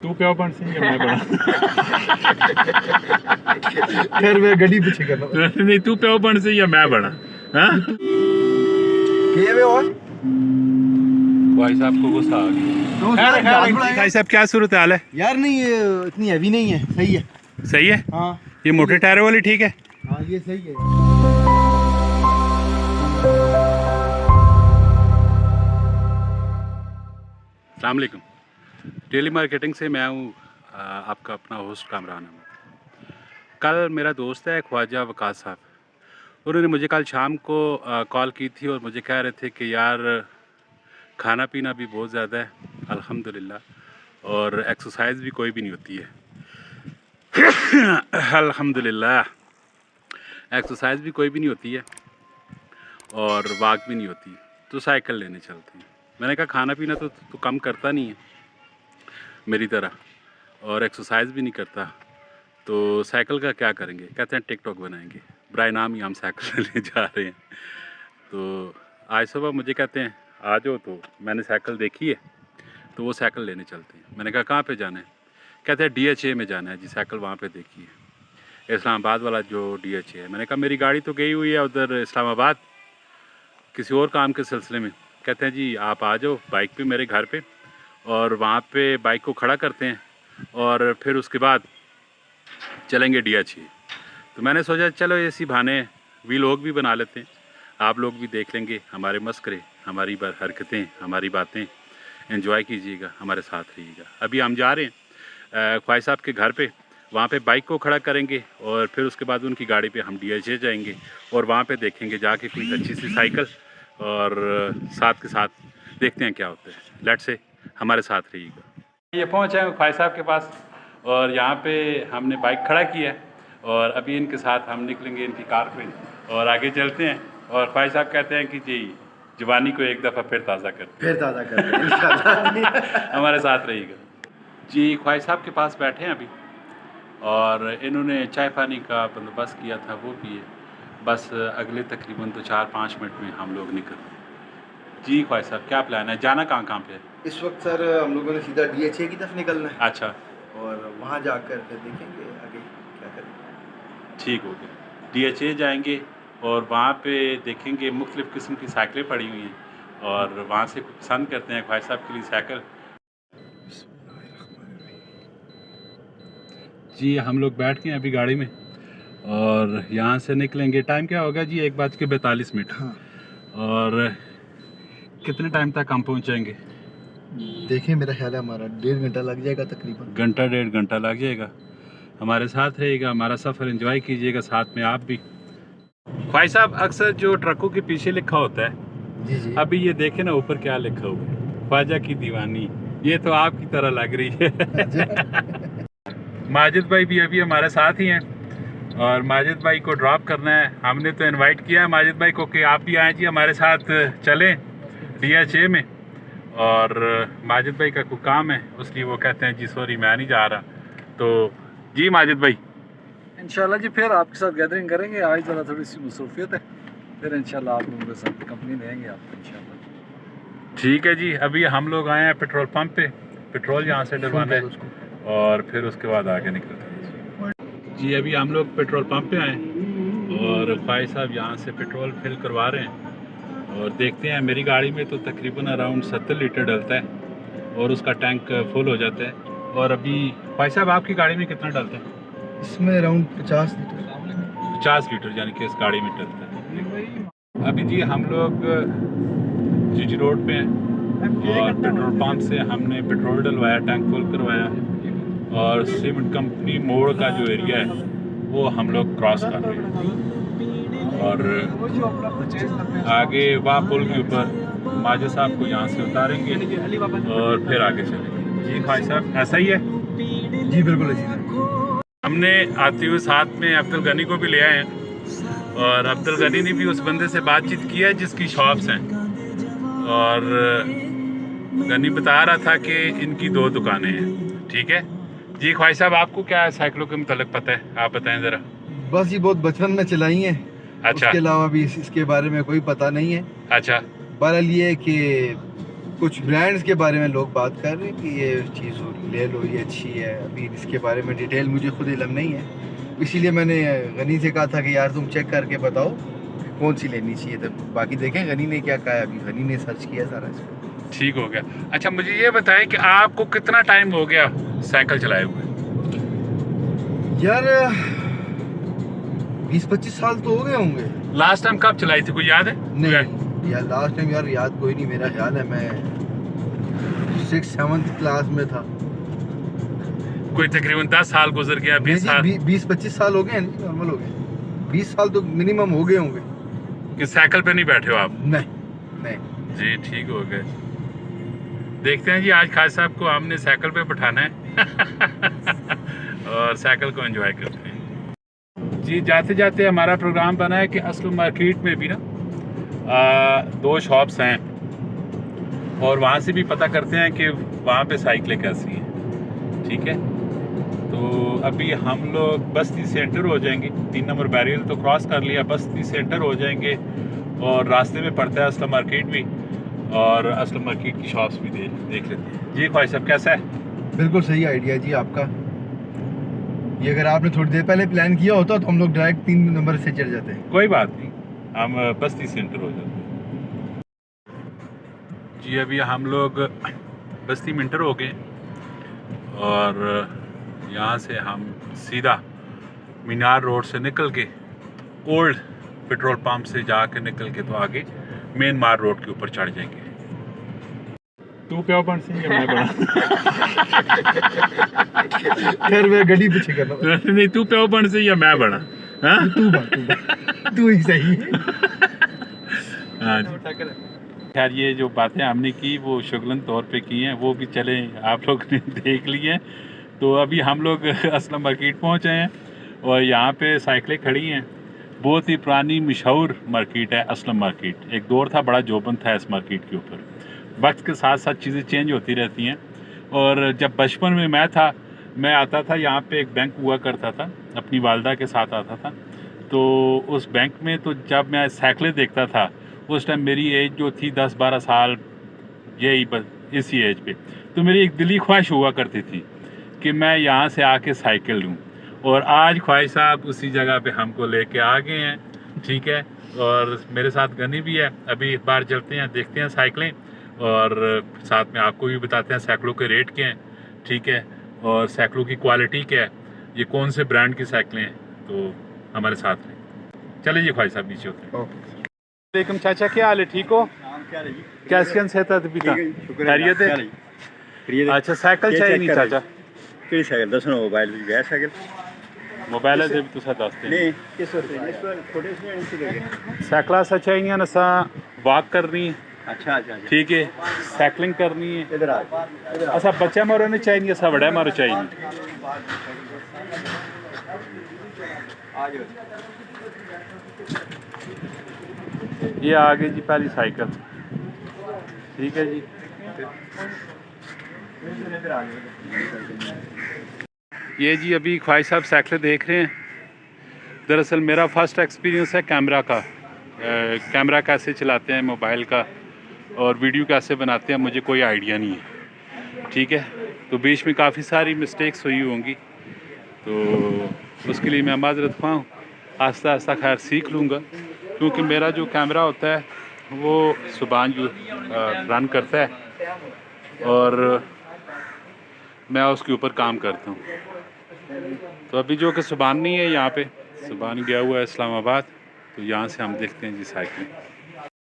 तू प्यो बन सी या मैं बना फिर मैं गड्डी पीछे करना नहीं तू प्यो बन सी या मैं बना हाँ के वे और भाई साहब को गुस्सा आ गया भाई साहब क्या सूरत हाल है यार नहीं ये इतनी हैवी नहीं है सही है सही है हाँ ये मोटे टायरों वाली ठीक है हाँ ये सही है अस्सलाम वालेकुम डेली मार्केटिंग से मैं हूँ आपका अपना होस्ट कामरान अहमद। कल मेरा दोस्त है ख्वाजा वकास साहब, उन्होंने मुझे कल शाम को कॉल की थी और मुझे कह रहे थे कि यार खाना पीना भी बहुत ज़्यादा है अल्हम्दुलिल्लाह, और एक्सरसाइज भी कोई भी नहीं होती है अल्हम्दुलिल्लाह, एक्सरसाइज भी कोई भी नहीं होती है और वॉक भी नहीं होती, तो साइकिल लेने चलते हैं। मैंने कहा खाना पीना तो कम करता नहीं है मेरी तरह और एक्सरसाइज भी नहीं करता, तो साइकिल का क्या करेंगे? कहते हैं टिकटॉक बनाएंगे, बराए नाम ही हम साइकिल लेने जा रहे हैं। तो आज सुबह मुझे कहते हैं आ जाओ, तो मैंने साइकिल देखी है तो वो साइकिल लेने चलते हैं। मैंने कहा कहाँ पे जाना है? कहते हैं DHA में जाना है जी, साइकिल वहाँ पे देखी है, इस्लामाबाद वाला जो DHA है। मैंने कहा मेरी गाड़ी तो गई हुई है उधर इस्लामाबाद किसी और काम के सिलसिले में। कहते हैं जी आप आ जाओ बाइक पे मेरे घर पे, और वहाँ पे बाइक को खड़ा करते हैं और फिर उसके बाद चलेंगे DHA। तो मैंने सोचा चलो इसी बहाने व्लॉग भी बना लेते हैं, आप लोग भी देख लेंगे हमारे मस्करे, हमारी हरकतें, हमारी बातें, एंजॉय कीजिएगा, हमारे साथ रहिएगा। अभी हम जा रहे हैं ख्वाजा साहब के घर पे, वहाँ पे बाइक को खड़ा करेंगे और फिर उसके बाद उनकी गाड़ी पे हम DHA जाएंगे और वहाँ पे देखेंगे जाके कोई अच्छी सी साइकिल, और साथ के साथ देखते हैं क्या होता है। लेट्स से हमारे साथ रहिएगा। ये पहुँचे हैं ख्वाजा साहब के पास और यहाँ पे हमने बाइक खड़ा किया है और अभी इनके साथ हम निकलेंगे इनकी कार पे और आगे चलते हैं। और ख्वाजा साहब कहते हैं कि जी जवानी को एक दफ़ा फिर ताज़ा करते हैं इंशाल्लाह। हमारे साथ रहिएगा जी। ख्वाजा साहब के पास बैठे हैं अभी और इन्होंने चाय पानी का बंदोबस्त किया था, वो पिए। बस अगले तकरीबन तो 4-5 मिनट में हम लोग निकल रहे हैं जी। ख्वाजा साहब क्या प्लान है, जाना कहाँ पे है इस वक्त? सर हम लोगों ने सीधा DHA की तरफ निकलना है। अच्छा, और वहाँ जाकर फिर देखेंगे आगे क्या करें। ठीक हो गया। DHA जाएंगे और वहाँ पे देखेंगे मुख्तलिफ़ किस्म की साइकिलें पड़ी हुई हैं और वहाँ से पसंद करते हैं ख्वाजा साहब के लिए साइकिल जी। हम लोग बैठ गए अभी गाड़ी में और यहाँ से निकलेंगे। टाइम क्या होगा जी? 1:42। हाँ। और कितने टाइम तक हम पहुँचेंगे? देखें, मेरा ख्याल है हमारा 1.5 घंटा लग जाएगा तकरीबन। घंटा 1.5 घंटा लग जाएगा। हमारे साथ रहेगा, हमारा सफ़र एंजॉय कीजिएगा, साथ में आप भी। ख्वाजा साहब अक्सर जो ट्रकों के पीछे लिखा होता है जी जी, अभी ये देखें ना ऊपर क्या लिखा हुआ है, ख्वाजा की दीवानी। ये तो आपकी तरह लग रही है। माजिद भाई भी अभी हमारे साथ ही हैं और माजिद भाई को ड्रॉप करना है। हमने तो इनवाइट किया है माजिद भाई को कि आप भी आएँ जी, हमारे साथ चलें DHA में। और माजिद भाई का कोई काम है, उसलिए वो कहते हैं जी सॉरी मैं नहीं जा रहा। तो जी माजिद भाई इंशाल्लाह जी फिर आपके साथ गैदरिंग करेंगे। आज ज़रा थोड़ी सी मसरूफियत है, फिर इंशाल्लाह आप लोगों के साथ कंपनी देंगे आपको इंशाल्लाह। ठीक है जी। अभी हम लोग आए हैं पेट्रोल पंप पे, पेट्रोल यहाँ से डलवाना है और फिर उसके बाद आगे निकलते हैं जी। अभी हम लोग पेट्रोल पंप पे आए और ख्वाजा साहब यहाँ से पेट्रोल फिल करवा रहे हैं और देखते हैं। मेरी गाड़ी में तो तकरीबन अराउंड 70 लीटर डलता है और उसका टैंक फुल हो जाता है। और अभी ख्वाजा साहब आपकी गाड़ी में कितना डलता है? इसमें अराउंड 50 लीटर 50 लीटर यानी कि इस गाड़ी में डलता है। अभी जी हम लोग GG रोड पे हैं और पेट्रोल पंप से हमने पेट्रोल डलवाया, टैंक फुल करवाया और सीमेंट कंपनी मोड़ का जो एरिया है वो हम लोग क्रॉस कर रहे हैं और आगे वाह पुल के ऊपर माजिद साहब को यहाँ से उतारेंगे और फिर आगे चलेंगे जी। ख्वाजा साहब ऐसा ही है जी? बिल्कुल ऐसी। हमने आते हुए साथ में अब्दुल गनी को भी ले आए हैं और अब्दुल गनी ने भी उस बंदे से बातचीत की है जिसकी शॉप्स हैं, और गनी बता रहा था कि इनकी 2 दुकानें हैं। ठीक है जी। ख्वाजा साहब आपको क्या साइकिलों के मुतालिक पता है, आप बताएं ज़रा। बस ये बहुत बचपन में चलाई हैं। अच्छा। उसके अलावा भी इसके बारे में कोई पता नहीं है। अच्छा। बहरहाल ये है कि कुछ ब्रांड्स के बारे में लोग बात कर रहे हैं कि ये चीज़ ले लो, ये अच्छी है। अभी इसके बारे में डिटेल मुझे खुद इल्म नहीं है, इसीलिए मैंने गनी से कहा था कि यार तुम चेक करके बताओ कि कौन सी लेनी चाहिए। तो बाकी देखें गनी ने क्या कहा है। अभी गनी ने सर्च किया सारा इसको। ठीक हो गया। अच्छा मुझे ये बताएं कि आपको कितना टाइम हो गया साइकिल चलाए हुए? यार 20-25 साल तो हो गए होंगे। लास्ट टाइम कब चलाई थी, कोई याद है? नहीं यार, लास्ट टाइम यार याद कोई नहीं। मेरा ख्याल है मैं 6-7 क्लास में था। कोई तकरीबन 10 साल गुजर गया, 20 साल 20-25 साल हो गए, नॉर्मल हो गए। 20 साल तो मिनिमम हो गए होंगे। कि साइकिल पे नहीं बैठे हो आप? नहीं जी ठीक हो गए। देखते हैं जी, आज खास साहब को हमने साइकिल पे बैठाना है और साइकिल को एंजॉय करते हैं जी। जाते जाते हमारा प्रोग्राम बना है कि असलम मार्केट में भी ना 2 शॉप्स हैं और वहाँ से भी पता करते हैं कि वहाँ पे साइकिलें कैसी हैं। ठीक है, तो अभी हम लोग बस्ती सेंटर हो जाएंगे। 3 नंबर बैरियर तो क्रॉस कर लिया, बस्ती सेंटर हो जाएंगे और रास्ते में पड़ता है असलम मार्केट भी, और असलम मार्केट की शॉप्स भी देख लेते हैं जी। ख्वाहिश साहब कैसा है? बिल्कुल सही आइडिया जी आपका। ये अगर आपने थोड़ी देर पहले प्लान किया होता तो हम लोग डायरेक्ट 3 नंबर से चढ़ जाते हैं। कोई बात नहीं, हम बस्ती सेंटर हो जाते हैं जी। अभी हम लोग बस्ती मिंटर हो गए और यहाँ से हम सीधा मीनार रोड से निकल के ओल्ड पेट्रोल पंप से जाके निकल के तो आगे मेन मार रोड के ऊपर चढ़ जाएंगे। तू प्यो बन सी या मैं बना? खैर मैं गड्डी पीछे कर रहा हूं। नहीं, तू प्यो बन सी या मैं बना? हाँ तू ही सही है। हाँ जी। खैर ये जो बातें हमने की वो शुगलन तौर पे की हैं, वो भी चले आप लोग ने देख ली हैं। तो अभी हम लोग असलम मार्केट पहुँचे हैं और यहाँ पे साइकिलें खड़ी हैं। बहुत ही पुरानी मशहूर मार्केट है असलम मार्केट। एक दौर था, बड़ा जोबन था इस मार्केट के ऊपर। वक्त के साथ साथ चीज़ें चेंज होती रहती हैं। और जब बचपन में मैं आता था, यहाँ पे एक बैंक हुआ करता था, अपनी वालदा के साथ आता था। तो उस बैंक में तो जब मैं साइकिलें देखता था उस टाइम मेरी एज जो थी 10-12 साल, यही बस इसी एज पे, तो मेरी एक दिली ख्वाहिश हुआ करती थी कि मैं यहाँ से आके साइकिल लूँ। और आज ख्वाहिश साहब उसी जगह पे हमको लेके आ गए हैं। ठीक है, और मेरे साथ गनी भी है। अभी एक बार चलते हैं, देखते हैं साइकिलें और साथ में आपको भी बताते हैं साइकिलों के रेट क्या हैं। ठीक है, और साइकिलों की क्वालिटी क्या है, ये कौन से ब्रांड की साइकिलें हैं। तो हमारे साथ हैं, चले जी ख्वाहिश साहब नीचे होते हैं। वालेकुम चाचा, क्या हाल है? ठीक हो? कैसे सेहत है? खैरियत है? अच्छा साइकिल चाहिए नहीं चाचा? ਕਿਹੜੀ ਸਾਈਕਲ ਦੱਸੋ? ਮੋਬਾਈਲ ਵਿੱਚ ਗਿਆ ਸਾਈਕਲ? मोबाइल से भी तुसा दसते हैं। ਨਹੀਂ ਕਿਸ ਵਾਸਤੇ ਇਸ ਵਾਰ ਥੋੜੇ ਜਿਹੇ ਨਹੀਂ ਸੀਗੇ। साइकिल चाहिए ना सा वॉक करनी है। अच्छा अच्छा अच्छा ठीक है, साइकिलिंग करनी है। इधर आ अच्छा बच्चा मारो नहीं चाहिए, ऐसा बड़ा मारो चाहिए। जाओ। ये आ गई जी पहली साइकिल। ठीक है जी। ये जी अभी ख्वाहिश साहब साइकिलें देख रहे हैं। दरअसल मेरा फर्स्ट एक्सपीरियंस है कैमरा का। कैमरा कैसे चलाते हैं मोबाइल का और वीडियो कैसे बनाते हैं मुझे कोई आइडिया नहीं है। ठीक है, तो बीच में काफ़ी सारी मिस्टेक्स हुई होंगी, तो उसके लिए मैं माजरत ख्वाह हूँ। आहिस्ता आहिस्ता खैर सीख लूँगा, क्योंकि मेरा जो कैमरा होता है वो सुबान जो रन करता है और मैं उसके ऊपर काम करता हूँ। तो अभी जो कि सुबान नहीं है, यहाँ पे सुबान गया हुआ है इस्लामाबाद, तो यहाँ से हम देखते हैं जी साइकिल।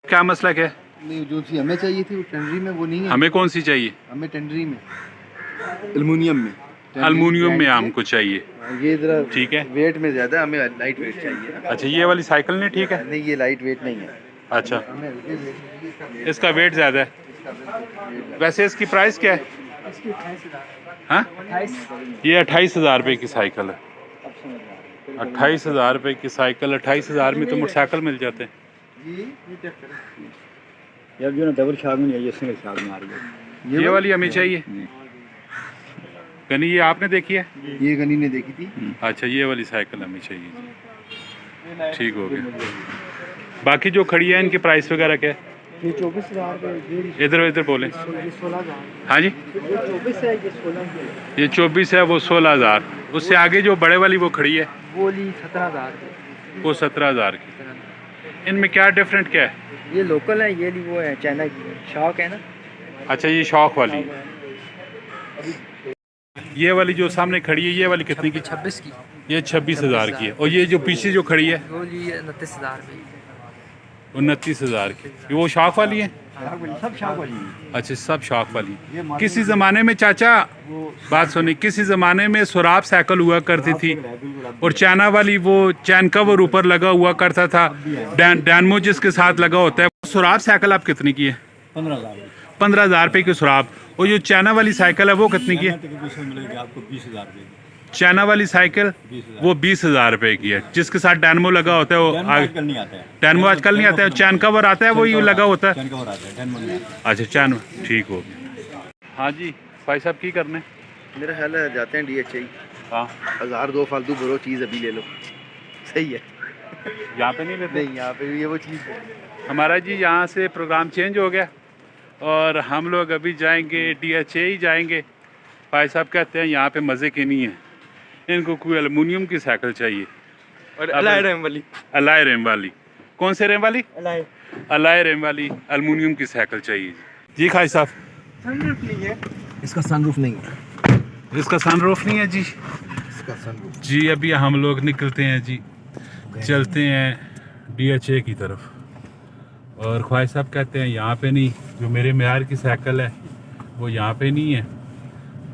क्या मसला क्या है? नहीं, जो सी हमें चाहिए थी वो टेंडरी में वो नहीं है। हमें कौन सी चाहिए? हमें टेंडरी में, एल्युमिनियम में। एल्युमिनियम में हमको चाहिए। ये जरा ठीक है, वेट में ज़्यादा, हमें लाइट वेट चाहिए। अच्छा ये वाली साइकिल नहीं ठीक है? नहीं, ये लाइट वेट नहीं है। अच्छा हमें हल्के वेट चाहिए, इसका वेट ज़्यादा है। वैसे इसकी प्राइस क्या है? हाँ, ये 28,000 रुपये की साइकिल है। 28,000 रुपये की साइकिल, 28,000 में तो मोटरसाइकिल मिल जाते हैं। यार जो ना डबल शार्क में नहीं है, ये सिंगल शार्क में आ रही है। ये वाली हमें चाहिए। गनी ये आपने देखी है? ये गनी ने देखी थी। अच्छा ये वाली साइकिल हमें चाहिए जी। ठीक हो गया। बाकी जो खड़ी है इनकी प्राइस वगैरह क्या है? ये 24,000 रुपये, इधर इधर बोले। ये 16,000, हाँ जी, ये 24 है, ये 16 ये 24 है, वो 16,000। उससे आगे जो बड़े वाली वो खड़ी है वो ली 17,000 की। वो 17,000 की। इनमें क्या डिफरेंट क्या है? ये लोकल है, ये ली वो है चाइना की, शॉक है ना। अच्छा, ये शौक वाली। ये वाली जो सामने खड़ी है, ये वाली कितनी की? 26 की, ये 26,000 की है। और ये जो पीछे जो खड़ी है वो ली 29,000 रुपये। 29,000 की। ये वो शौक वाली है? सब शाख वाली है। अच्छा, सब शौक वाली। किसी ज़माने में चाचा, बात सुनिए, किसी ज़माने में सुराब साइकिल हुआ करती थी और चाइना वाली वो चैन कवर ऊपर लगा हुआ करता था, डैनमो जिसके साथ लगा होता है। सुराब साइकिल आप कितनी की है? 15,000 15,000 रुपये की सुराब। और जो चाइना वाली साइकिल है वो कितनी की है? मिलेगी आपको 20,000 रुपये की। चाइना वाली साइकिल वो 20,000 रुपये की है, जिसके साथ डैनमो लगा होता है। वो आजकल नहीं आता है। डैनमो आजकल नहीं आता है, चैन कवर आता है, वो ही लगा होता है। चैन कवर आता है, डैनमो नहीं आता है। अच्छा, चैन, ठीक हो गया। हाँ जी, भाई साहब की करने? मेरा ख्याल है जाते हैं DHI, हाँ, 1000 2 फालतू भरो, चीज़ अभी ले लो, सही है। यहाँ पे नहीं लेते? नहीं, यहाँ पे भी ये वो चीज़ है। हमारा जी यहाँ से प्रोग्राम चेंज हो गया और हम लोग अभी जाएंगे DHI जाएंगे। भाई साहब कहते हैं यहाँ पे मज़े की नहीं है, इनको कोई एलुमिनियम की साइकिल चाहिए। और अलाय रैम वाली, अलाय रैम वाली। कौन से रैम वाली? अलाय अलाय रैम वाली एलुमिनियम की साइकिल चाहिए जी। भाई साहब, सनरूफ नहीं है, इसका सनरूफ नहीं है, इसका सनरूफ नहीं है जी। इसका सनरूफ। जी अभी हम लोग निकलते हैं जी, चलते हैं DHI की तरफ। और ख्वाहिश साहब कहते हैं यहाँ पे नहीं, जो मेरे मेयार की साइकिल है वो यहाँ पे नहीं है।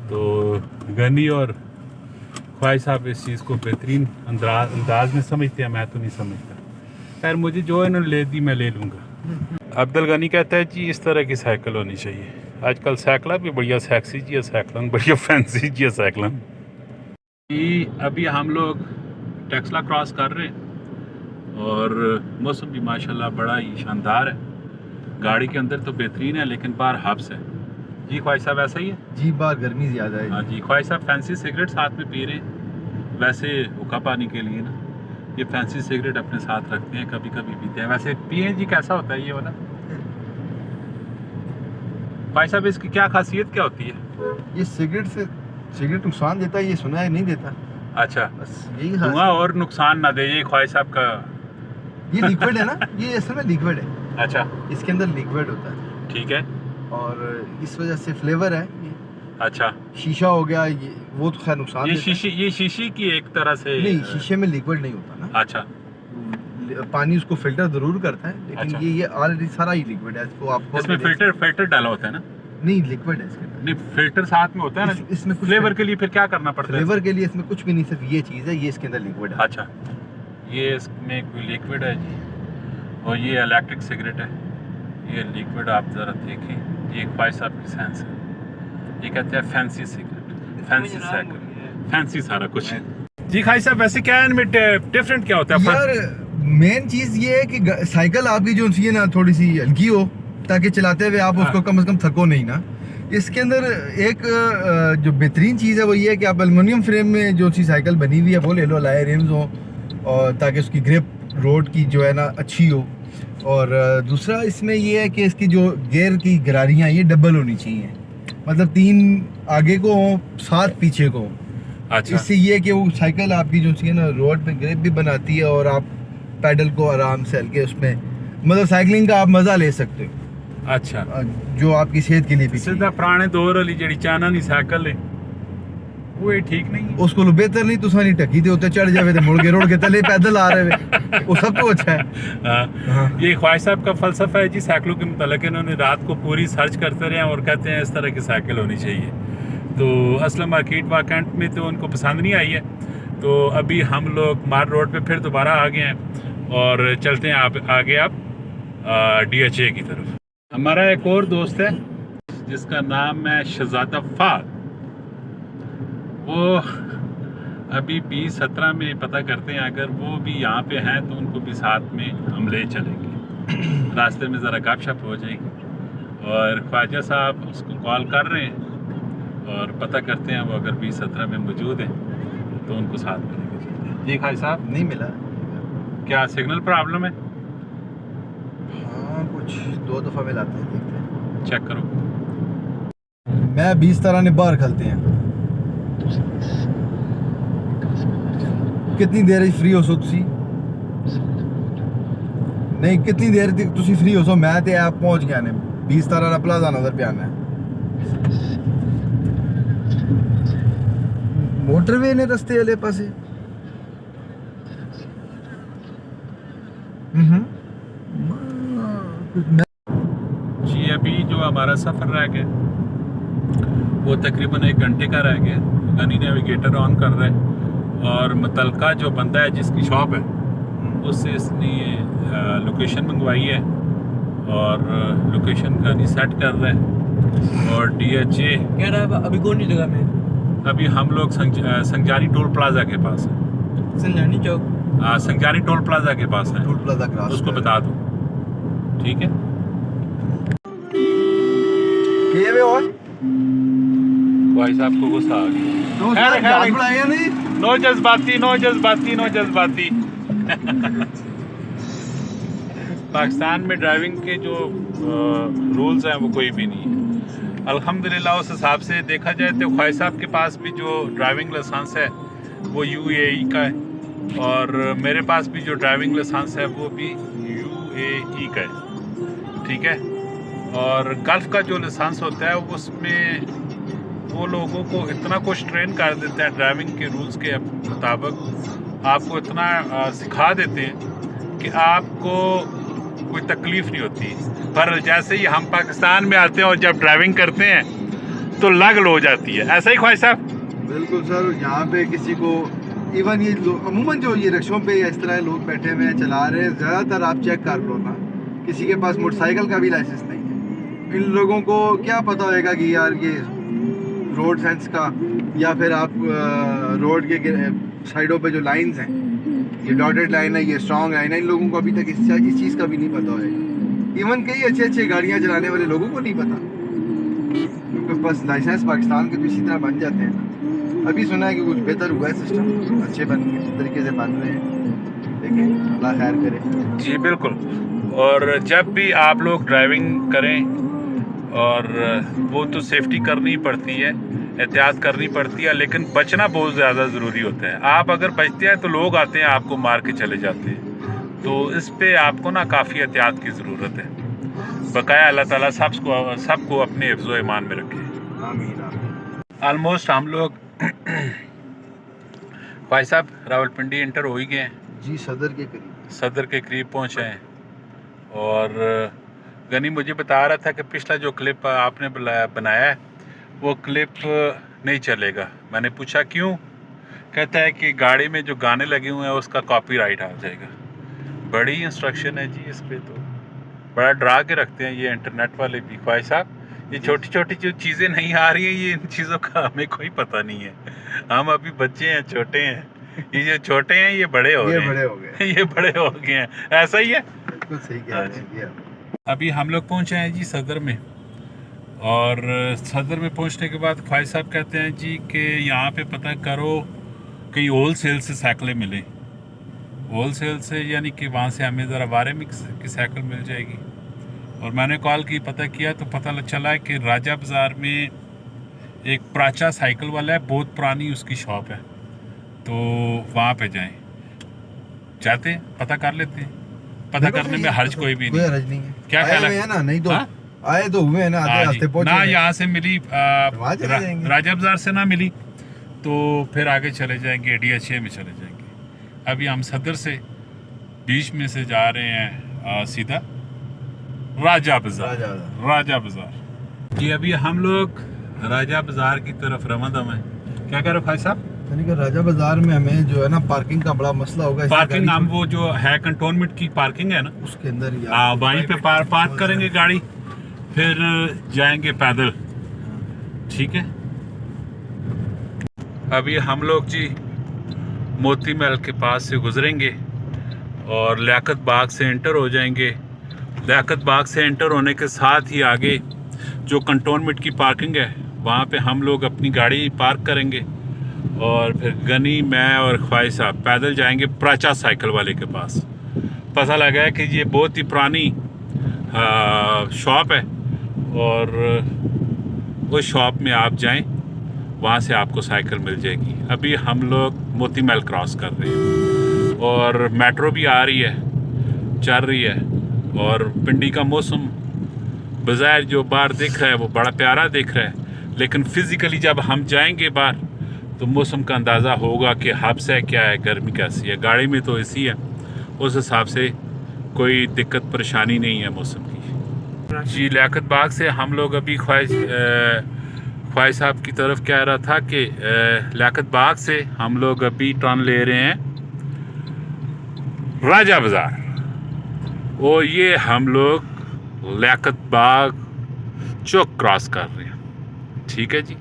तो गनी और ख्वाहिश साहब इस चीज़ को बेहतरीन अंदाज में समझते हैं, मैं तो नहीं समझता। खैर, मुझे जो इन्होंने ले दी मैं ले लूँगा। अब्दुल गनी कहता है जी इस तरह की साइकिल होनी चाहिए। आजकल साइकिल भी बढ़िया सेक्सी जी है, साइकिल बढ़िया फैंसी जी है साइकिल जी। अभी हम लोग टेक्सला क्रॉस कर रहे हैं और मौसम भी माशाल्लाह बड़ा ही शानदार है। गाड़ी के अंदर तो बेहतरीन है, लेकिन बाहर हब्स है जी। ख्वाहिश साहब ऐसा ही है जी, बाहर गर्मी ज़्यादा है। हाँ जी। ख्वाहिश साहब फैंसी सिगरेट साथ में पी रहे हैं, वैसे हुक्का पानी के लिए ना ये फैंसी सिगरेट अपने साथ रखते हैं, कभी कभी पीते हैं। वैसे पिए जी, कैसा होता है ये वाला? ख्वाहिश साहब इसकी क्या खासियत क्या होती है? ये सिगरेट नुकसान देता है, ये सुना है, नहीं देता। अच्छा, बस यही धुआं खास। और नुकसान ना दे, ये ख्वाहिश साहब का। ये लिक्विड है ना, ये असल में लिक्विड है, अच्छा, इसके अंदर लिक्विड होता है ठीक है। और इस वजह से फ्लेवर है ये। अच्छा, शीशा हो गया ये, वो तो खैर नुकसान ये देता है। ये शीशी की एक तरह से नहीं, शीशे में लिक्विड नहीं होता ना। अच्छा, पानी उसको फिल्टर जरूर करता है, लेकिन अच्छा। ये ऑलरेडी सारा ही लिक्विड है। इसको आपको इसमें फिल्टर डाला होता है ना? नहीं, लिक्विड है इसके अंदर। नहीं, फिल्टर साथ में होता है ना। इसमें कुछ फ्लेवर के लिए फिर क्या करना पड़ता है? फ्लेवर के लिए इसमें कुछ भी नहीं, सिर्फ ये चीज़ है, ये इसके अंदर लिक्विड है। अच्छा, ये इसमें कोई लिक्विड है जी। और ये इलेक्ट्रिक सिगरेट है, ये लिक्विड आप ज़रा देखें। ये ख्वाहिश साहब की सेंस है, ये कहते हैं fancy cigarette, fancy cycle, fancy सारा कुछ जी। ख्वाहिश साहब वैसे क्या है इनमें डिफरेंट क्या होता है? यार मेन चीज़ ये है कि साइकिल आपकी जो सी है ना थोड़ी सी हल्की हो, ताकि चलाते हुए आप उसको कम से कम थको नहीं ना। इसके अंदर एक जो बेहतरीन चीज़ है वो ये है कि आप एलुमिनियम फ्रेम में जो सी साइकिल बनी हुई है वो ले लो, लाए रिम्स हो, और ताकि उसकी ग्रिप रोड की जो है ना अच्छी हो। और दूसरा इसमें ये है कि इसकी जो गियर की गरारियाँ ये डबल होनी चाहिए, मतलब 3 आगे को हो, 7 पीछे को हो। अच्छा, इससे ये है कि वो साइकिल आपकी जो सी है ना रोड पे ग्रिप भी बनाती है और आप पैडल को आराम से हल्के उसमें, मतलब साइकिलिंग का आप मज़ा ले सकते हो, अच्छा। जो आपकी सेहत के लिए भी ठीक सीधा पुराने दौर वाली जी चाइना नी साइकिल है वो ये ठीक नहीं है। है। उसको बेहतर नहीं तो सारी टकी दे होते चढ़ जावे, मुड़ के रोड के तले पैदल आ रहे वे, वो सब तो अच्छा है। हाँ। ये ख्वाहिश साहब का फलसफा है जी साइकिलों के मुतालिक। इन्होंने रात को पूरी सर्च करते रहे और कहते हैं इस तरह की साइकिल होनी चाहिए। तो असलम मार्केट वाकंट में तो उनको पसंद नहीं आई है। तो अभी हम लोग मार रोड पे फिर दोबारा आ गए हैं और चलते हैं आगे आप DHI की तरफ। हमारा एक और दोस्त है जिसका नाम है शहजादा फाद। वो अभी 2017 में पता करते हैं, अगर वो भी यहाँ पे हैं तो उनको भी साथ में हम ले चलेंगे। रास्ते में ज़रा गपशप हो जाएगी। और ख्वाजा साहब उसको कॉल कर रहे हैं और पता करते हैं वो अगर 2017 में मौजूद है तो उनको साथ में लेके चलते हैं। जी खाई साहब, नहीं मिला। क्या सिग्नल प्रॉब्लम है? हाँ हाँ कुछ 2 दफ़ा में लाते हैं, देखते हैं। चेक करो। मैं 20 तरह ने बाहर खलते हैं। कितनी देर फ्री हो सो तुसी? नहीं कितनी देर तक तुसी फ्री हो सो? मैं ते आप पहुंच गया ने 20 तरह का प्लाजा नजर पे आना है। मोटरवे ने रस्ते वाले पासे। जी अभी जो हमारा सफ़र रह गया वो तकरीबन 1 घंटे का रह गया। गनी नेविगेटर ऑन कर रहा है और मुतलका जो बंदा है जिसकी शॉप है उससे इसने लोकेशन मंगवाई है और लोकेशन गनी सेट कर रहा है। और DHA कह रहा है अभी कौन सी जगह में? अभी हम लोग संजारी टोल प्लाजा के पास है। संजानी चौक। संजारी टोल प्लाजा के पास है, टोल प्लाजा क्रॉस उसको बता दो। ठीक है के वे और भाई साहब को गुस्सा आ गया। तो खैर, खैर। जहाज बढ़ाया नहीं। नो जज्बाती नो जज्बाती नो जज्बाती। पाकिस्तान में ड्राइविंग के जो रूल्स हैं वो कोई भी नहीं है अल्हम्दुलिल्लाह। उस हिसाब से देखा जाए तो ख्वाहिश साहब के पास भी जो ड्राइविंग लाइसेंस है वो UAE का है और मेरे पास भी जो ड्राइविंग लाइसेंस है वो भी UAE का है। ठीक है। और गल्फ़ का जो लाइसेंस होता है उसमें वो लोगों को इतना कुछ ट्रेन कर देते हैं ड्राइविंग के रूल्स के मुताबिक, आपको इतना सिखा देते हैं कि आपको कोई तकलीफ़ नहीं होती। पर जैसे ही हम पाकिस्तान में आते हैं और जब ड्राइविंग करते हैं तो लग हो जाती है। ऐसा ही ख्वाहिश साहब? बिल्कुल सर। यहाँ पे किसी को इवन ये अमूमन जो ये रिक्शों पे इस तरह लोग बैठे हुए हैं चला रहे हैं, ज़्यादातर आप चेक कर लो ना, किसी के पास मोटरसाइकिल का भी लाइसेंस नहीं है। इन लोगों को क्या पता होगा कि यार ये रोड सेंस का या फिर आप रोड के साइडों पे जो लाइंस हैं, ये डॉटेड लाइन है, ये स्ट्रॉन्ग लाइन है, इन लोगों को अभी तक इस चीज़ का भी नहीं पता होगा। इवन कई अच्छे गाड़ियाँ चलाने वाले लोगों को नहीं पता, क्योंकि बस लाइसेंस पाकिस्तान के तो इसी तरह बन जाते हैं। अभी सुना है कि कुछ बेहतर हुआ है सिस्टम, अच्छे तरीके से बन रहे हैं। देखें अल्लाह खैर करे। जी बिल्कुल। और जब भी आप लोग ड्राइविंग करें और वो तो सेफ्टी करनी ही पड़ती है, एहतियात करनी पड़ती है, लेकिन बचना बहुत ज़्यादा ज़रूरी होता है। आप अगर बचते हैं तो लोग आते हैं आपको मार के चले जाते हैं। तो इस पे आपको ना काफ़ी एहतियात की ज़रूरत है। बकाया अल्लाह ताला सबको अपने हिफ्ज़ व ईमान में रखे। आमीन। ऑलमोस्ट हम लोग भाई साहब रावलपिंडी इंटर हो ही गए हैं। जी सदर के करीब पहुँचे हैं। और गनी मुझे बता रहा था कि पिछला जो क्लिप आपने बनाया है वो क्लिप नहीं चलेगा। मैंने पूछा क्यों? कहता है कि गाड़ी में जो गाने लगे हुए हैं उसका कॉपीराइट आ जाएगा। बड़ी इंस्ट्रक्शन है जी इस पे, तो बड़ा डरा के रखते हैं ये इंटरनेट वाले भी। ख्वाहिश साहब ये छोटी छोटी जो चीज़ें नहीं आ रही हैं, ये इन चीज़ों का हमें कोई पता नहीं है। हम अभी बच्चे हैं, छोटे हैं। ये जो छोटे हैं ये बड़े हो गए। ये बड़े हो गए हैं। ऐसा ही है। बिल्कुल सही कह रहे हैं। अभी हम लोग पहुंचे हैं जी सदर में। और सदर में पहुंचने के बाद ख्वाहिश साहब कहते हैं जी कि यहाँ पे पता करो कहीं होल सेल से साइकिलें मिलें। होल सेल से यानी कि वहाँ से हमें ज़रा बारे में की साइकिल मिल जाएगी। और मैंने कॉल की, पता किया तो पता चला है कि राजा बाज़ार में एक प्राचा साइकिल वाला है, बहुत पुरानी उसकी शॉप है। तो वहाँ पे जाते हैं, पता कर लेते हैं। पता करने में हर्ज कोई भी नहीं है। क्या ख्याल है ना? नहीं तो आए तो हुए ना, आते रास्ते पहुंचे ना। यहाँ से मिली राजा बाजार से ना मिली तो फिर आगे चले जाएंगे, DHA में चले जाएंगे। अभी हम सदर से बीच में से जा रहे हैं सीधा राजा बाजार। जी अभी हम लोग राजा बाजार की तरफ रवाना हैं। क्या कह रहे हो भाई साहब? राजा बाजार में हमें जो है ना पार्किंग का बड़ा मसला होगा। पार्किंग हम वो जो है कंटोनमेंट की पार्किंग है ना, उसके अंदर वहीं पे पार्क करेंगे गाड़ी, फिर जाएंगे पैदल। ठीक है। अभी हम लोग जी मोती महल के पास से गुजरेंगे और लियाकत बाग से एंटर हो जाएंगे। लियाकत बाग से एंटर होने के साथ ही आगे जो कंटोनमेंट की पार्किंग है वहाँ पे हम लोग अपनी गाड़ी पार्क करेंगे और फिर गनी, मैं और ख्वाहिश साहब पैदल जाएंगे प्राचा साइकिल वाले के पास। पता लगा है कि ये बहुत ही पुरानी शॉप है और उस शॉप में आप जाएं, वहाँ से आपको साइकिल मिल जाएगी। अभी हम लोग मोती महल क्रॉस कर रहे हैं और मेट्रो भी आ रही है, चल रही है, और पिंडी का मौसम बज़ाहिर जो बाहर दिख रहा है वो बड़ा प्यारा दिख रहा है, लेकिन फ़िज़िकली जब हम जाएंगे बाहर तो मौसम का अंदाज़ा होगा कि हब्स है क्या है, गर्मी कैसी है। गाड़ी में तो एसी है, उस हिसाब से कोई दिक्कत परेशानी नहीं है मौसम की। जी, लियाकत बाग से हम लोग अभी ख्वाहिश साहब की तरफ कह रहा था कि लियाकत बाग से हम लोग अभी टर्न ले रहे हैं राजा बाज़ार, और ये हम लोग लियाकत बाग चौक क्रॉस कर रहे हैं। ठीक है जी,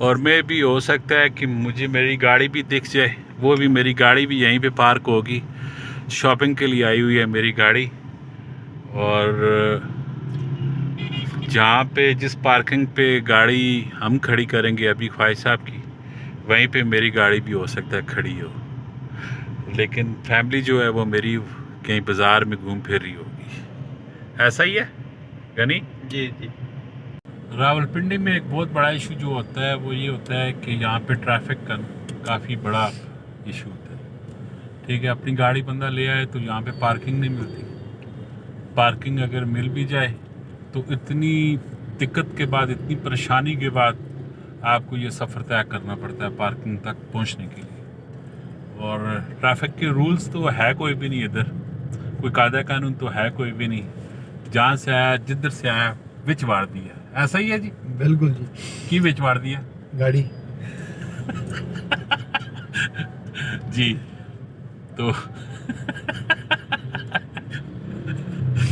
और मैं भी हो सकता है कि मुझे मेरी गाड़ी भी दिख जाए, वो भी मेरी गाड़ी भी यहीं पे पार्क होगी। शॉपिंग के लिए आई हुई है मेरी गाड़ी, और जहाँ पे जिस पार्किंग पे गाड़ी हम खड़ी करेंगे अभी ख्वाहिश साहब की, वहीं पे मेरी गाड़ी भी हो सकता है खड़ी हो, लेकिन फैमिली जो है वो मेरी कहीं बाज़ार में घूम फिर रही होगी। ऐसा ही है यानी जी जी। रावलपिंडी में एक बहुत बड़ा इशू जो होता है वो ये होता है कि यहाँ पे ट्रैफिक का काफ़ी बड़ा इशू होता है। ठीक है, अपनी गाड़ी बंदा ले आए तो यहाँ पे पार्किंग नहीं मिलती। पार्किंग अगर मिल भी जाए तो इतनी दिक्कत के बाद, इतनी परेशानी के बाद आपको ये सफ़र तय करना पड़ता है पार्किंग तक पहुँचने के लिए। और ट्रैफिक के रूल्स तो है कोई भी नहीं, इधर कोई कायदा कानून तो है कोई भी नहीं। जहाँ से आया, जिधर से आया, विच वार दिया। ऐसा ही है जी? बिल्कुल जी। की विच वार दिया गाड़ी जी, तो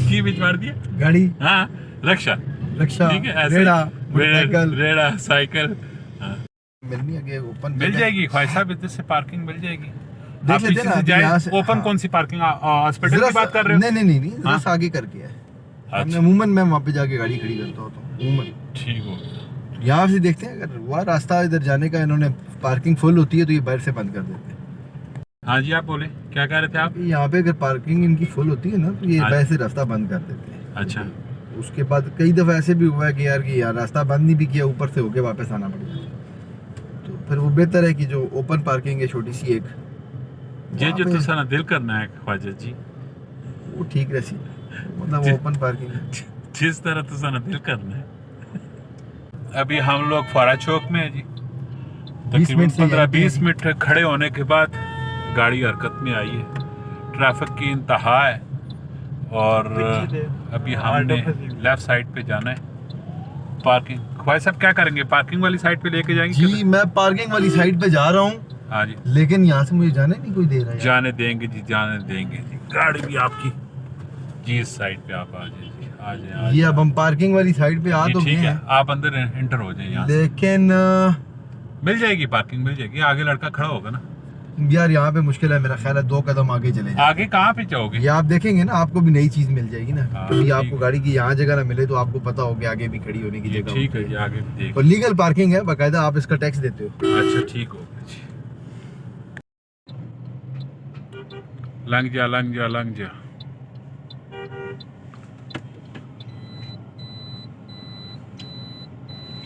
की विच मार दिया गाड़ी, हाँ, रक्षा, रिक्शा, ठीक है, ऐसे रेड़ा, मोटरसाइकिल, रेड़ा, साइकिल, हाँ, मिलनी है कि ओपन मिल जाएगी। ख्वाहिश साहब इधर से पार्किंग मिल जाएगी। देख आप लेते पीछे ना, से अभी जाए, यहाँ से- ओपन हाँ। कौन सी पार्किंग, हॉस्पिटल की बात कर रहे हो? नहीं नहीं नहीं, हाँ? बस आगे करके है। हमने अच्छा, अमूमन मैं वहाँ पे जाके गाड़ी खड़ी करता होता हूँ अमूमन। ठीक हो गया। यहाँ से देखते हैं, अगर वह रास्ता इधर जाने का इन्होंने पार्किंग फुल होती है तो ये बाहर से बंद कर देते हैं। हाँ जी, आप बोले क्या कह रहे थे आप? यहाँ पे अगर पार्किंग इनकी फुल होती है ना तो ये हाँ। बाहर से रास्ता बंद कर देते हैं। अच्छा, उसके बाद कई दफ़ा ऐसे भी हुआ है कि यार रास्ता बंद नहीं भी किया, ऊपर से होके वापस आना पड़ जाता है। तो फिर वो बेहतर है कि जो ओपन पार्किंग है छोटी सी एक, ये वहाँ जो पे तुसाना दिल करना है ख्वाजा जी, वो ठीक रहती है, मतलब जी। ओपन पार्किंग है। जिस तरह तुसाना दिल करना है। अभी हम लोग फारा चौक में है जी। 20 मिनट से 15-20 मिनट खड़े होने के बाद गाड़ी हरकत में आई है। ट्रैफिक की इंतहा है और अभी हमने लेफ्ट साइड पे जाना है। पार्किंग ख्वाहिश साहब क्या करेंगे, पार्किंग वाली साइड पे लेके जाएंगे? जी मैं पार्किंग वाली साइड पे जा रहा हूँ, हाँ जी, लेकिन यहाँ से मुझे जाने नहीं कोई दे रहा है। जाने देंगे जी, जाने देंगे जी। गाड़ी भी आपकी जी, इस साइड पे आप आ जाइए जी, आ जाए। ये अब हम पार्किंग वाली साइड पे आ तो गए ठीक है, हैं, आप अंदर एंटर हो जाइए यहाँ से। लेकिन मिल जाएगी पार्किंग, मिल जाएगी। आगे लड़का खड़ा होगा ना। यार यहाँ पे मुश्किल है, मेरा ख्याल है 2 कदम आगे चले जाए। आगे कहाँ पे जाओगे? ये आप देखेंगे ना, आपको भी नई चीज मिल जाएगी ना। हाँ, कभी ठीक आपको है। गाड़ी की यहाँ जगह ना मिले तो आपको पता हो कि आगे भी खड़ी होने की जी, जगह ठीक होती है जी, आगे भी देख। और लीगल पार्किंग है, बाकायदा आप इसका टैक्स देते हो। अच्छा, ठीक हो गया जी। लंघ जा, लंघ जा, लंघ जा।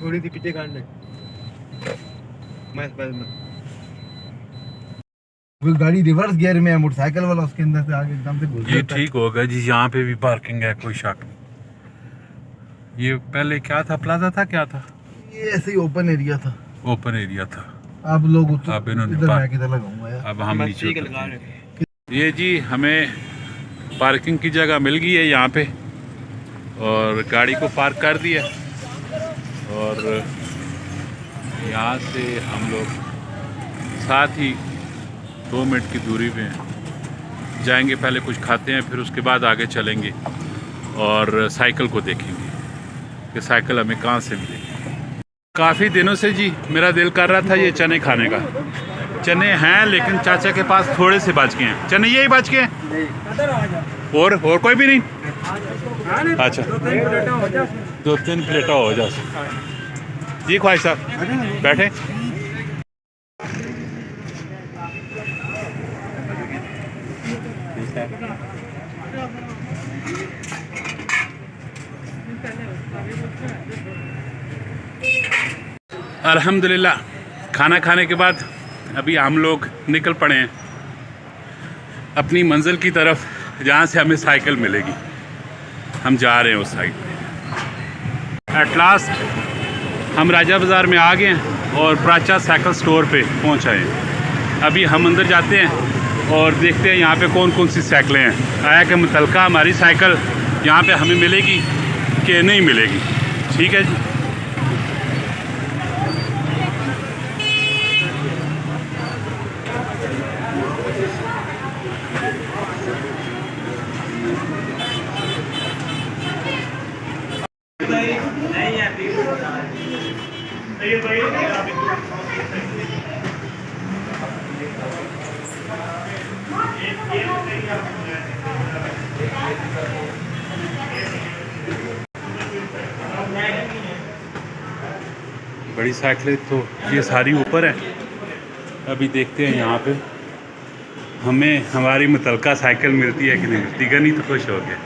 थोड़ी सी पीछे काट ले, वो गाड़ी रिवर्स गियर में है, मोटरसाइकिल वाला उसके अंदर से आगे एकदम से घुस ये जाता है। ठीक होगा जी, यहाँ पे भी पार्किंग है, कोई शक नहीं। ये पहले क्या था, प्लाजा था, क्या था? ये ऐसे ही ओपन एरिया था, ओपन एरिया था। आप लोग अब इन्होंने इधर पार्क- मैं किधर लगाऊंगा यार। अब हम नीचे उतरते हैं। ये जी हमें पार्किंग की जगह मिल गई है यहाँ पे, और गाड़ी को पार्क कर दिया, और यहाँ से हम लोग साथ ही 2 मिनट की दूरी पे हैं। जाएंगे, पहले कुछ खाते हैं, फिर उसके बाद आगे चलेंगे और साइकिल को देखेंगे कि साइकिल हमें कहाँ से मिलेगी। काफ़ी दिनों से जी मेरा दिल कर रहा था ये चने खाने का। चने हैं लेकिन चाचा के पास थोड़े से बच गए हैं। चने यही बच गए हैं और कोई भी नहीं? अच्छा, 2-3 प्लेटा हो जा जी। ख्वाहिश साहब बैठे। ठीक है। अल्हम्दुलिल्लाह खाना खाने के बाद अभी हम लोग निकल पड़े हैं अपनी मंजिल की तरफ, जहाँ से हमें साइकिल मिलेगी। हम जा रहे हैं उस साइड पे। एट लास्ट हम राजा बाज़ार में आ गए हैं और प्राचा साइकिल स्टोर पे पहुँच आए हैं। अभी हम अंदर जाते हैं और देखते हैं यहाँ पे कौन कौन सी साइकिलें हैं। आया कि मुतलका हमारी साइकिल यहाँ पे हमें मिलेगी कि नहीं मिलेगी। ठीक है जी। बड़ी साइकिलें तो ये सारी ऊपर है। अभी देखते हैं यहाँ पे हमें हमारी मुतलका साइकिल मिलती है कि नहीं मिलती। गनी तो खुश हो गया,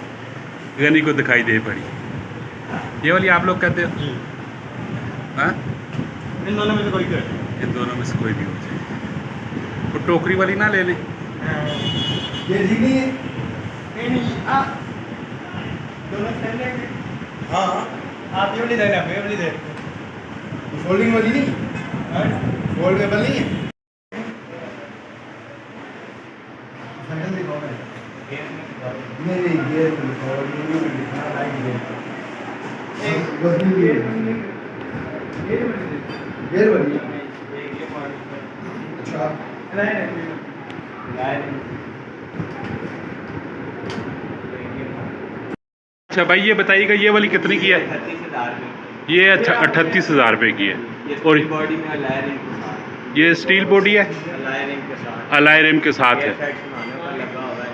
गनी को दिखाई दे पड़ी। ये वाली आप लोग कहते हो? हाँ, इन दोनों में से कोई कर। इन दोनों में से कोई भी हो जाए। वो टोकरी वाली ना ले लें। ये ठीक नहीं है। हाँ आप ये वाली दे रहे हैं, ये वाली दे। फोल्डिंग वाली नहीं, फोल्डेबल नहीं है। नहीं ये गेयर वाली। अच्छा अच्छा भाई ये बताइएगा ये वाली कितने की है? 38,000 ये 38,000 रुपये की है। और बॉडी में अलाय रिंग के साथ, ये स्टील बॉडी है, अलाय रिंग के साथ, अलाय रिम के साथ है। एयर बनाने पर लगा हुआ है,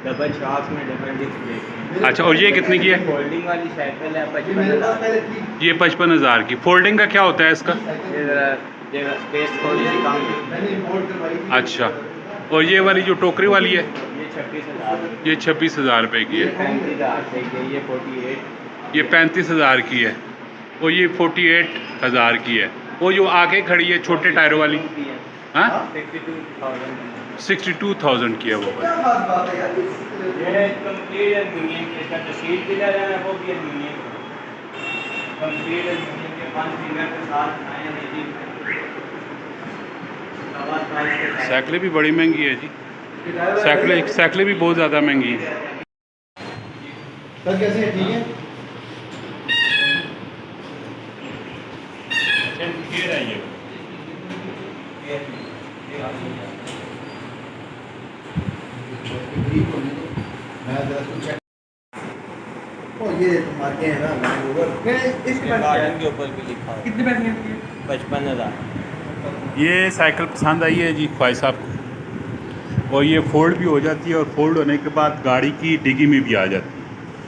डबल शॉक्स में डबल डिस्क ब्रेक है। अच्छा, और ये कितने की है? फोल्डिंग वाली साइकिल है 55,000। ये 55,000 की। फोल्डिंग का क्या होता है इसका? ये जरा स्पेस थोड़ी सी कम है। अच्छा, और ये वाली जो टोकरी वाली है ये 26,000, ये 26,000 रुपये की ये है। 35,000 की है, ये 48, ये 35,000 की है और ये 48,000 की है। वो जो आगे खड़ी है छोटे टायरों वाली, हाँ 62,000। 62,000 की है वो वाली। ये कंप्लीट एल्यूमिनियम के, इसका जो सीट पिलर है वो भी एल्यूमिनियम कंप्लीट एल्यूमिनियम के 5 फिंगर के साथ आए हैं जी। आवाज़ प्राइस के साथ। साइकिलें भी बड़ी महंगी है जी। साइकिलें भी बहुत ज़्यादा महंगी है। सर कैसे है? ठीक है। ये मार्के हैं ना लैंड रोवर। इसके गार्डन के ऊपर भी लिखा है। कितने पैसे की है? 55,000। ये साइकिल पसंद आई है जी ख्वाहिश साहब को, और ये फोल्ड भी हो जाती है और फोल्ड होने के बाद गाड़ी की डिग्गी में भी आ जाती है।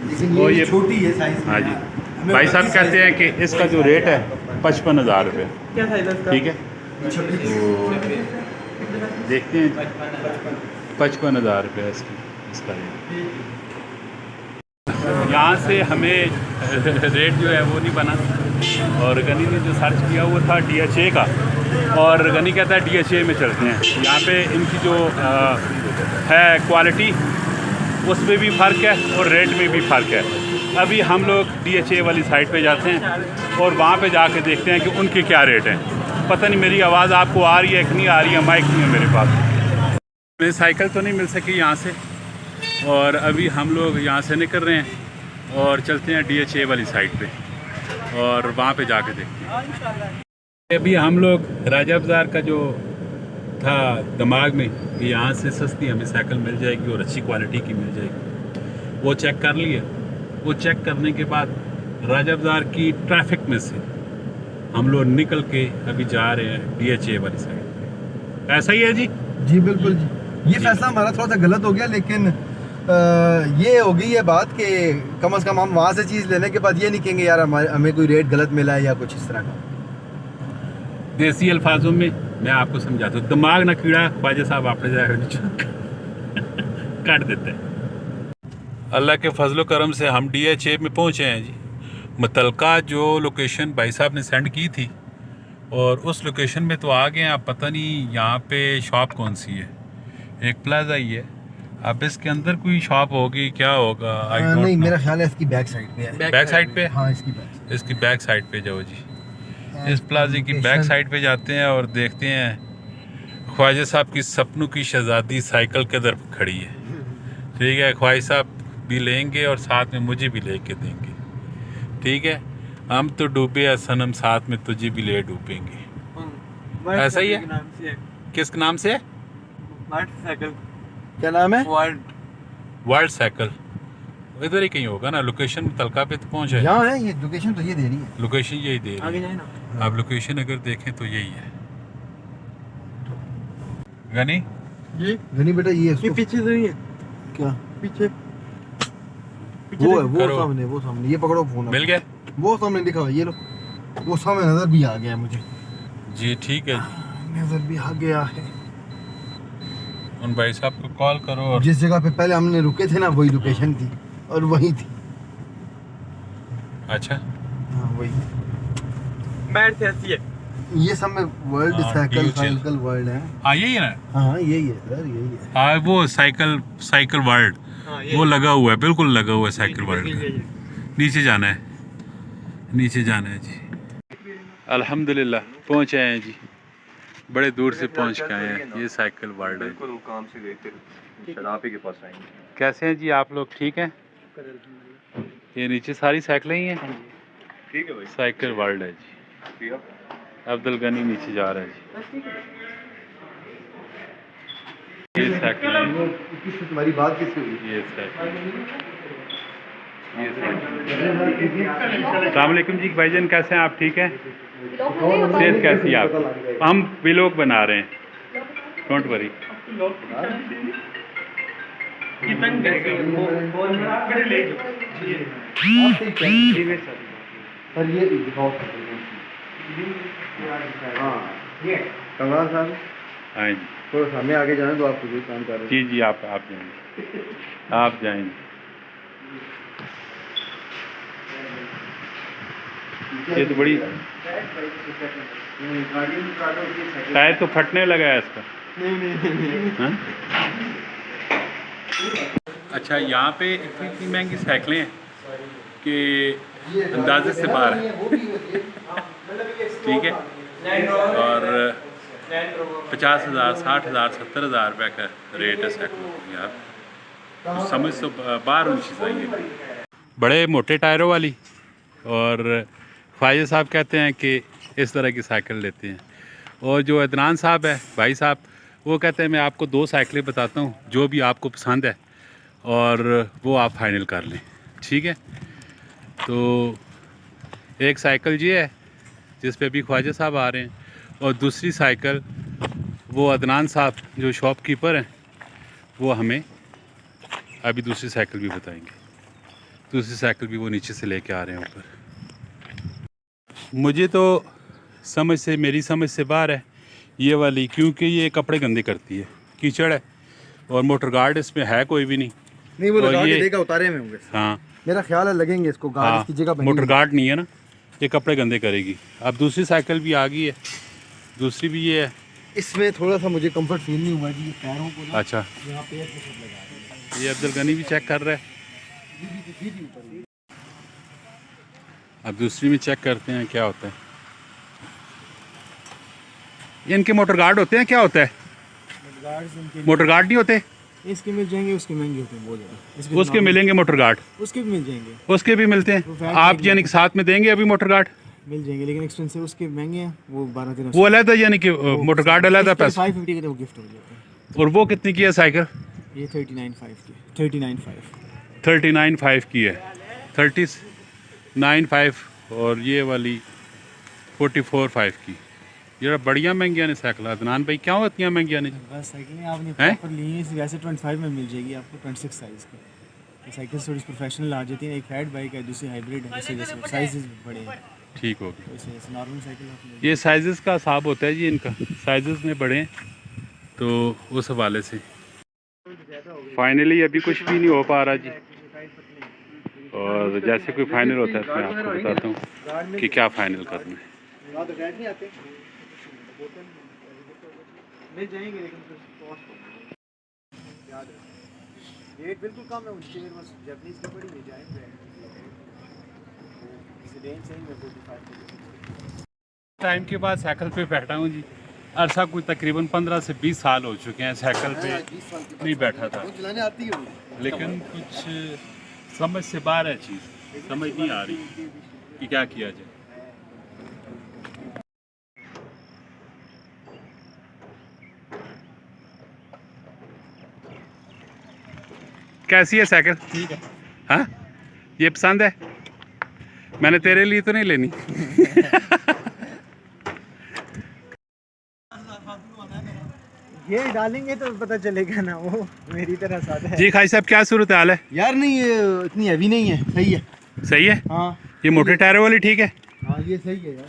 लेकिन और ये ये छोटी है साइज में। हाँ जी। भाई साहब कहते हैं कि इसका जो रेट है 55,000 रुपये। क्या साइज है इसका? ठीक है, देखते हैं 55,000 रुपये इसका रेट। यहाँ से हमें रेट जो है वो नहीं बना, और गनी ने जो सर्च किया वो था DHA का, और गनी कहता है DHA में चलते हैं। यहाँ पे इनकी जो है क्वालिटी उसमें भी फ़र्क है और रेट में भी फ़र्क है। अभी हम लोग DHA वाली साइट पे जाते हैं और वहाँ पे जाके देखते हैं कि उनके क्या रेट हैं। पता नहीं मेरी आवाज़ आपको आ रही है कि नहीं आ रही है, माइक नहीं है मेरे पास। मेरी साइकिल तो नहीं मिल सकी यहाँ से, और अभी हम लोग यहाँ से निकल रहे हैं और चलते हैं DHA वाली साइट पे और वहाँ पे जाके देखते हैं। अभी हम लोग राजा बाज़ार का जो था दिमाग में कि यहाँ से सस्ती हमें साइकिल मिल जाएगी और अच्छी क्वालिटी की मिल जाएगी, वो चेक कर लिए। वो चेक करने के बाद राजा बाज़ार की ट्रैफिक में से हम लोग निकल के अभी जा रहे हैं DHA वाली साइड। ऐसा ही है जी? जी बिल्कुल जी। ये फैसला हमारा थोड़ा सा गलत हो गया, लेकिन ये हो गई है बात कि कम से कम हम वहाँ से चीज़ लेने के बाद ये नहीं कहेंगे यार हमें कोई रेट गलत मिला है या कुछ इस तरह का। देसी अल्फाजों में मैं आपको समझाता हूँ, दिमाग ना कीड़ा ख्वाजा साहब आपने जाकर काट देते हैं। अल्लाह के फजलो करम से हम DHA में पहुँचे हैं जी, मुतलका जो लोकेशन भाई साहब ने सेंड की थी और उस लोकेशन में तो आ गए हैं। अब पता नहीं यहाँ पे शॉप कौन सी है। एक प्लाजा ही है, अब इसके अंदर कोई शॉप होगी, क्या होगा आई डोंट नहीं नो। मेरा ख्याल है इसकी बैक साइड पे है। बैक साइड पे, हाँ इसकी बैक इसकी बैक साइड पे जाओ जी। इस प्लाजे की बैक साइड पे जाते हैं और देखते हैं ख्वाजा साहब की सपनों की शहजादी साइकिल के दर खड़ी है। ठीक है, ख्वाजा साहब भी लेंगे और साथ में मुझे भी लेके देंगे। ठीक है, हम तो डूबे हैं सनम, साथ में तुझे भी ले डूबेंगे। ऐसा ही है। किस नाम से? साइकिल क्या नाम है? World cycle. इधर ही कहीं होगा ना, लोकेशन तलका पे तो पहुंच है। यहाँ है ये लोकेशन, तो ये दे रही है लोकेशन यही दे रही आगे है। जाए ना। आप लोकेशन अगर देखें तो यही है। गनी ये गनी बेटा ये इसको पीछे से नहीं है, क्या पीछे वो है, करो। वो सामने ये पकड़ो फोन। मिल गया वो सामने दिखा हुआ, ये लो वो सामने नजर भी आ गया मुझे। जी, ठीक है जी। नजर भी आ गया है। उन भाई साहब को कॉल करो और जिस जगह पे पहले हमने रुके थे ना वही लोकेशन थी और वही थी। अच्छा, हाँ वही। बैठ से ऐसी है। ये सब में वर्ल्ड हाँ, साइकिल DU चल। साइकिल वर्ल्ड है। हाँ यही है ना। हाँ यही है सर, यही है। हाँ वो साइकिल वर्ल्ड हाँ, वो लगा हुआ है, बिल्कुल लगा हुआ है साइकिल वर्ल्ड का। नीचे जाना है, नीचे जाना है जी। अल्हम्दुलिल्लाह पहुँचे हैं जी, बड़े दूर से पहुँच के आए हैं। ये साइकिल वर्ल्ड है। बिल्कुल काम से गए थे, शराब के पास आएंगे। कैसे हैं जी आप लोग, ठीक हैं? ये नीचे सारी साइकिलें ही हैं। ठीक है भाई, साइकिल वर्ल्ड है जी। ठीक है। अब्दुल गनी नीचे जा रहा है जी। ये साइकिल है, किससे तुम्हारी बात किससे हुई? ये साइकिल, ये साइकिल। अस्सलाम वालेकुम जी भाईजान, कैसे हैं आप, ठीक हैं? सेहत कैसी है आप? हम व्लॉग बना रहे हैं, डोंट वरी। सर ये दिखाओ। हाँ ये कमरा साहब हाँ जी थोड़ा सामने आगे जाए तो आप कुछ काम कर रहे हैं। जी जी, आप जाएंगे, आप जाएंगे। ये तो बड़ी टायर तो फटने लगा है इसका। हाँ? अच्छा, यहाँ पे इतनी महंगी साइकिलें हैं कि अंदाजे से बाहर है। ठीक है, और 50,000 60,000 70,000 रुपये का रेट है साइकिलों का यार, तो समझ तो बाहर उन चीज़ आई है। बड़े मोटे टायरों वाली, और ख्वाजा साहब कहते हैं कि इस तरह की साइकिल लेते हैं। और जो अदनान साहब है भाई साहब, वो कहते हैं मैं आपको 2 साइकिलें बताता हूँ जो भी आपको पसंद है और वो आप फाइनल कर लें। ठीक है, तो एक साइकिल ये है जिस पे अभी ख्वाजा साहब आ रहे हैं, और दूसरी साइकिल वो अदनान साहब जो शॉपकीपर हैं वो हमें अभी दूसरी साइकिल भी बताएंगे। दूसरी साइकिल भी वो नीचे से लेके आ रहे हैं ऊपर। मुझे तो मेरी समझ से बाहर है ये वाली, क्योंकि ये कपड़े गंदे करती है, कीचड़ है, और मोटर गार्ड इसमें है कोई भी नहीं। नहीं वो और लगा के ये- देगा, उतारे में होंगे। हाँ मेरा ख्याल है लगेंगे इसको गार्ड, हाँ, इसकी जगह बनी मोटर हुई। गार्ड नहीं है ना, ये कपड़े गंदे करेगी। अब दूसरी साइकिल भी आ गई है, दूसरी भी ये है। इसमें थोड़ा सा मुझे कंफर्ट फील नहीं हुआ जी, ये पैरों को ना अच्छा, यहाँ पे प्रेशर लगा रहे हैं। ये अब्दुल गनी भी चेक कर रहा है। अब दूसरी में चेक करते हैं क्या होता है। ये इनके मोटर गार्ड होते हैं, क्या होता है? मोटर गार्ड नहीं होते? इसके मिल जाएंगे, उसके महंगे होते हैं बहुत ज़्यादा। उसके मिलेंगे मोटर गार्ड, उसके भी मिल जाएंगे, उसके भी मिलते हैं। आप यानी कि साथ में देंगे अभी मोटर गार्ड? मिल जाएंगे, लेकिन एक्सपेंसिव उसके महंगे हैं, वो 12-13 वो अलग है, यानी कि मोटर गार्ड अलग है पैसा। 550 के तो गिफ्ट हो जाते हैं। और वो कितनी की है साइकिल? ये 39.5 की, 39.5। 39.5 की है, 39.5, और ये वाली 44.5 की। ये बढ़िया महंगिया ने साइकिल। अदनान भाई क्या होती हैं महंगिया ने? बस साइकिलें आपने हैं? प्रॉपर ली हैं, वैसे 25 में मिल जाएगी आपको 26 साइज़ की। ये साइकिल थोड़ी प्रोफेशनल आ जाती है, एक फैट बाइक है, दूसरी हाइब्रिड है, इसी वजह से साइज़ बड़े हैं, ठीक होगी। तो इस वजह से नॉर्मल साइकिल आपने ये साइजेस का हिसाब होता है जी इनका, साइजेस में बड़े हैं तो उस हवाले से। फाइनली अभी कुछ भी नहीं हो पा रहा जी। और जैसे कोई फाइनल होता है तो मैं आपको बताता हूँ कि क्या फाइनल करना है। मिल जाएंगे लेकिन रेट बिल्कुल कम है उनके बस जापानीज की पड़ी है जाएंगे इस रेंज से ही मैं 45 टाइम के बाद साइकिल पे बैठा हूँ जी। अरसा कोई तकरीबन 15 से 20 साल हो चुके हैं साइकिल पे नहीं बैठा था, लेकिन कुछ समझ से बाहर है चीज़, समझ नहीं आ रही कि क्या किया जाए। कैसी है साइकिल? ठीक है। हाँ, ये पसंद है? मैंने तेरे लिए तो नहीं लेनी। ये डालेंगे तो पता चलेगा ना, वो मेरी तरह सादा है। जी खाई साहब, क्या सूरत हाल है? यार नहीं, ये इतनी हैवी नहीं है, सही है। सही है? हाँ ये मोटे टायरों वाली ठीक है? हाँ ये सही है यार।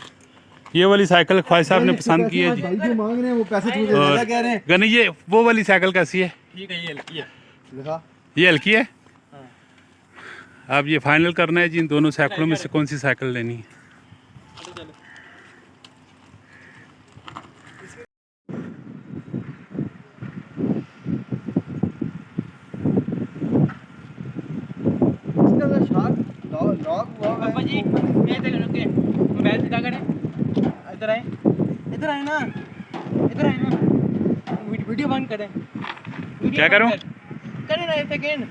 ये वाली साइकिल ख्वाहिश साहब ने पसंद की है जी। भाई जो मांग रहे हैं वो पैसे थोड़े और ज्यादा कह रहे हैं। गनी ये वो वाली साइकिल कैसी है? ठीक है, ये हल्की है। दिखा। ये हल्की है? अब ये फाइनल करना है जी, इन दोनों साइकिलों में से कौन सी साइकिल लेनी है। पापा जी ये इधर रुके, मोबाइल दिखा कर इधर आए, इधर आए ना, इधर आए ना, वीडियो बंद करें। क्या करूं? करें ना, एक सेकेंड।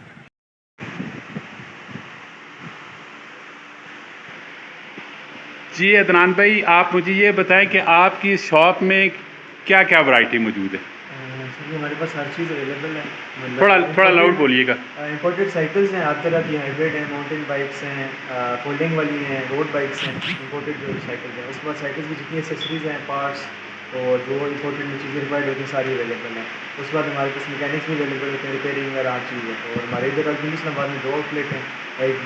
जी अदनान भाई, आप मुझे ये बताएं कि आपकी शॉप में क्या क्या वैरायटी मौजूद है? सर हमारे पास हर चीज़ अवेलेबल है। थोड़ा लाउड बोलिएगा। इंपोर्टेड साइकिल्स हैं, हर तरह की हाइब्रिड हैं, माउंटेन बाइक्स हैं, फोल्डिंग वाली हैं, रोड बाइक्स हैं, इंपोर्टेड जो साइकिल्स हैं। उसके बाद साइकिल्स की जितनी एक्सेसरीज हैं, पार्ट्स और जो इंपोर्टेड में चीज़ें रिक्वायर्ड होती हैं सारी अवेलेबल हैं। उसके बाद हमारे पास मैकेनिक्स भी अवेलेबल होते हैं, रिपेयरिंग वगैरह हर चीज़ है। और हमारे इधर इस्लामाबाद में 2 आउटलेट हैं, एक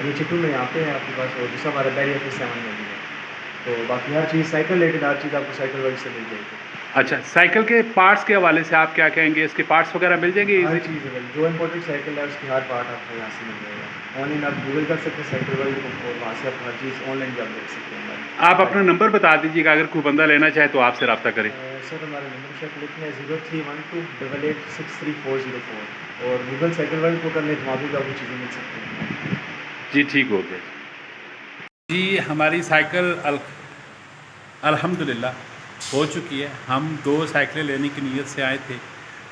DH2 में यहाँ पे है आपके पास, और दूसरा हमारा बैरियर पे 7 में भी है। तो बाकी हर चीज़ साइकिल रिलेटेड हर चीज़ आपको साइकिल वाइज से मिल जाएगी। अच्छा, साइकिल के पार्ट्स के हवाले से आप क्या कहेंगे? इसके पार्ट्स वगैरह मिल जाएंगे? हर चीज़ है, जो इंपोर्टेड साइकिल है उसकी हर पार्ट आपको यहाँ से मिल जाएगा। ऑनलाइन आप गूगल कर सकते हैं साइकिल वाली को, और वहाँ से आप हर चीज़ ऑनलाइन भी आप देख सकते हैं। आप अपना नंबर बता दीजिएगा, अगर कोई बंदा लेना चाहे तो आपसे रब्ता करे। सर हमारा नंबर शायद लिखना है 0312886344, और गूगल साइकिल वर्ल्ड को कर लें तो वहाँ भी आपको चीज़ें मिल सकती हैं। जी ठीक हो गया जी। हमारी साइकिल अल्हम्दुलिल्लाह हो चुकी है। हम 2 साइकिलें लेने की नीयत से आए थे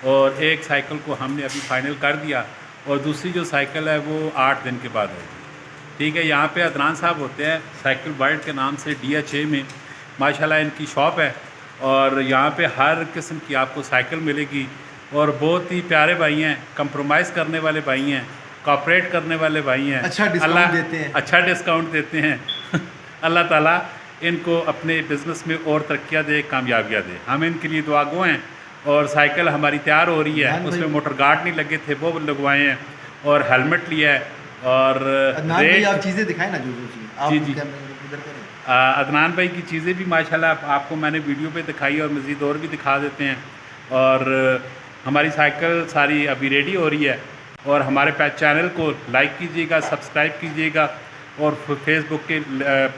और एक साइकिल को हमने अभी फ़ाइनल कर दिया, और दूसरी जो साइकिल है वो 8 दिन के बाद आएगी। ठीक है, यहाँ पे अदनान साहब होते हैं साइकिल वर्ल्ड के नाम से, DH में माशाल्लाह इनकी शॉप है, और यहाँ पे हर किस्म की आपको साइकिल मिलेगी। और बहुत ही प्यारे भाई हैं, कंप्रोमाइज़ करने वाले भाई हैं, कॉपरेट करने वाले भाई हैं, अच्छा डिस्काउंट देते हैं। अच्छा डिस्काउंट देते हैं। अल्लाह ताला इनको अपने बिज़नेस में और तरक्कियाँ दे, कामयाबियाँ दे। हम इनके लिए दुआगो हैं। और साइकिल हमारी तैयार हो रही है, उसमें मोटर गार्ड नहीं लगे थे वो लगवाए हैं, और हेलमेट लिया है। और आप चीज़ें दिखाएं ना, जो चीज़ आप जी। इधर करें। अदनान भाई की चीज़ें भी माशाल्लाह आपको मैंने वीडियो पे दिखाई, और मज़ीद और भी दिखा देते हैं। और हमारी साइकिल सारी अभी रेडी हो रही है। और हमारे चैनल को लाइक कीजिएगा, सब्सक्राइब कीजिएगा, और फेसबुक के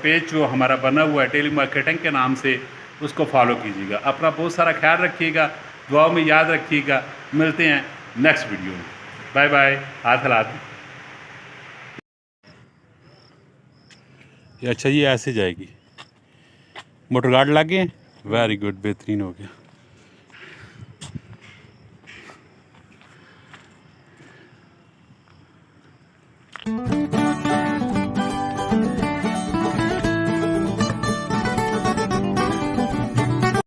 पेज जो हमारा बना हुआ है टेली मार्केटिंग के नाम से, उसको फॉलो कीजिएगा। अपना बहुत सारा ख्याल रखिएगा, दुआओं में याद रखिएगा। मिलते हैं नेक्स्ट वीडियो में। Bye bye. हाथ हिलाते। अच्छा, ये ऐसे जाएगी। मोटर गार्ड लगे, वेरी गुड, बेहतरीन हो गया।